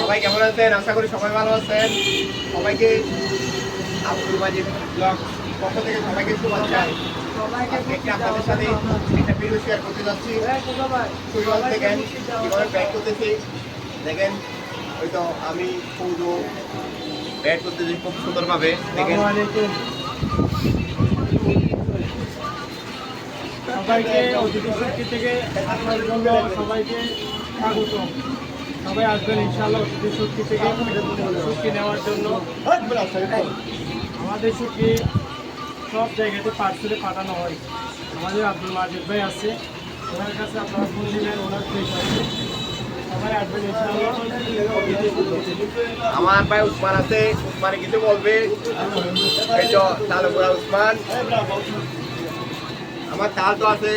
সবাই কেমন আছেন? আশা করি সবাই ভালো আছেন। সবাইকে আব্দুল মাজিদ ব্লগ পক্ষ থেকে সবাইকে শুভেচ্ছা। আজকে আপনাদের সাথে একটা ভিডিও শেয়ার করতে যাচ্ছি। সুইওয়াল দেখেন কীভাবে ব্যাট করতেছি, দেখেন ওই তো আমি পুজো ব্যাট করতেছি খুব সুন্দরভাবে দেখেন। সবাইকে অতিথি শক্তি থেকে আসার জন্য সবাইকে স্বাগত। সবাই আসবেন ইনশাআল্লাহ অতিথি শক্তি থেকে শক্তি নেওয়ার জন্য। আমাদের শক্তি সব জায়গাতে পার্সেলে পাঠানো হয়। আমাদের আব্দুল মাজিদ ভাই আছে, ওনার কাছে আপনারা ফোন দিলেন, ওনার ফ্রেশ আছে। সবাই আসবেন ইনশাআল্লাহ। আমার ভাই উসমান আছে, উসমানে কিছু বলবে। এই তো তালুপুরা উসমান, আমার তাল তো আছে।